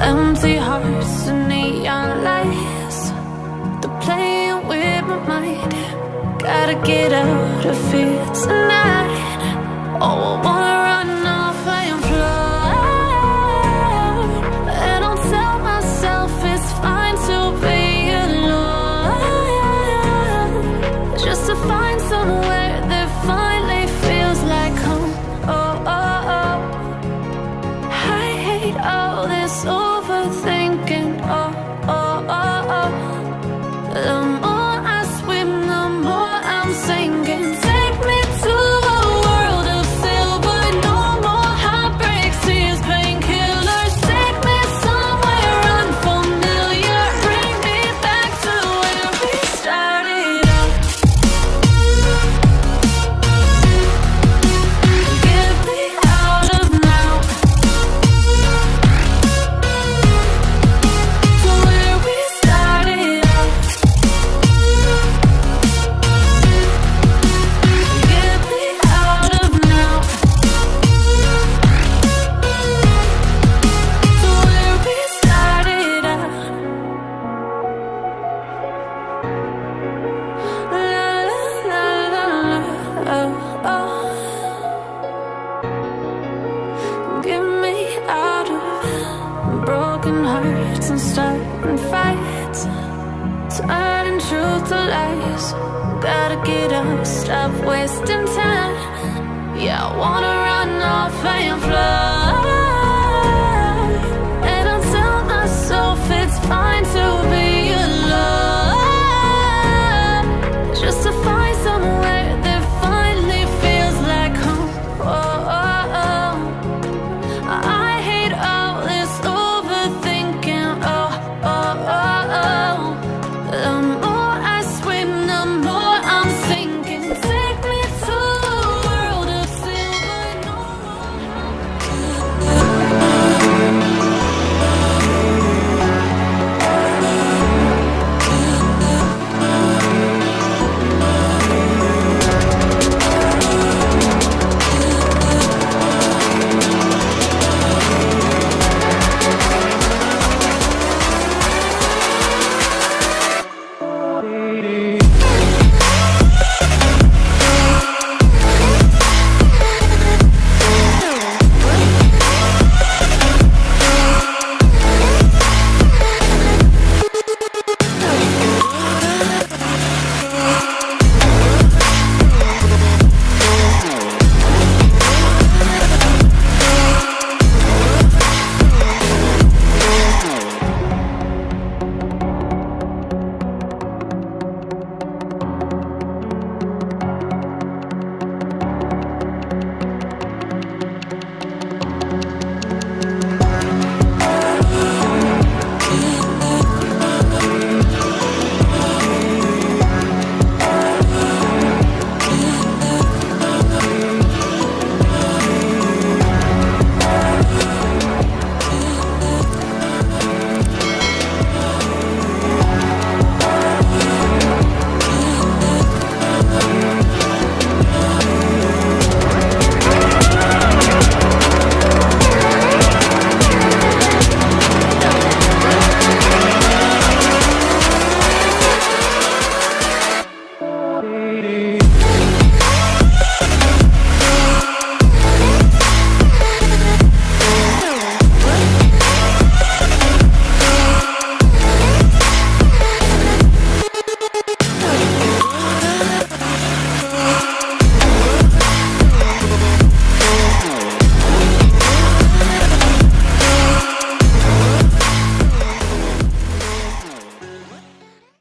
Empty hearts and neon lights, they're playing with my mind. Gotta get out of here tonight. Oh, I wanna run off and fly. And I'll tell myself it's fine to be alone, just to find somewhere that finally feels like home. Oh, oh, oh. I hate all this overthinking. Oh, oh, oh, oh. The more I swim, the more I'm sinking. Take me to a world of silver. No more heartbreaks, tears, painkillers. Take me somewhere unfamiliar. Bring me back to where we started out. Get me out of now, to where we started out. Get me out of now, to where we started out. La la la la la, oh, oh. Get me out of broken hearts and starting fights, turning truth to lies. Gotta get up, stop wasting time. Yeah, I wanna run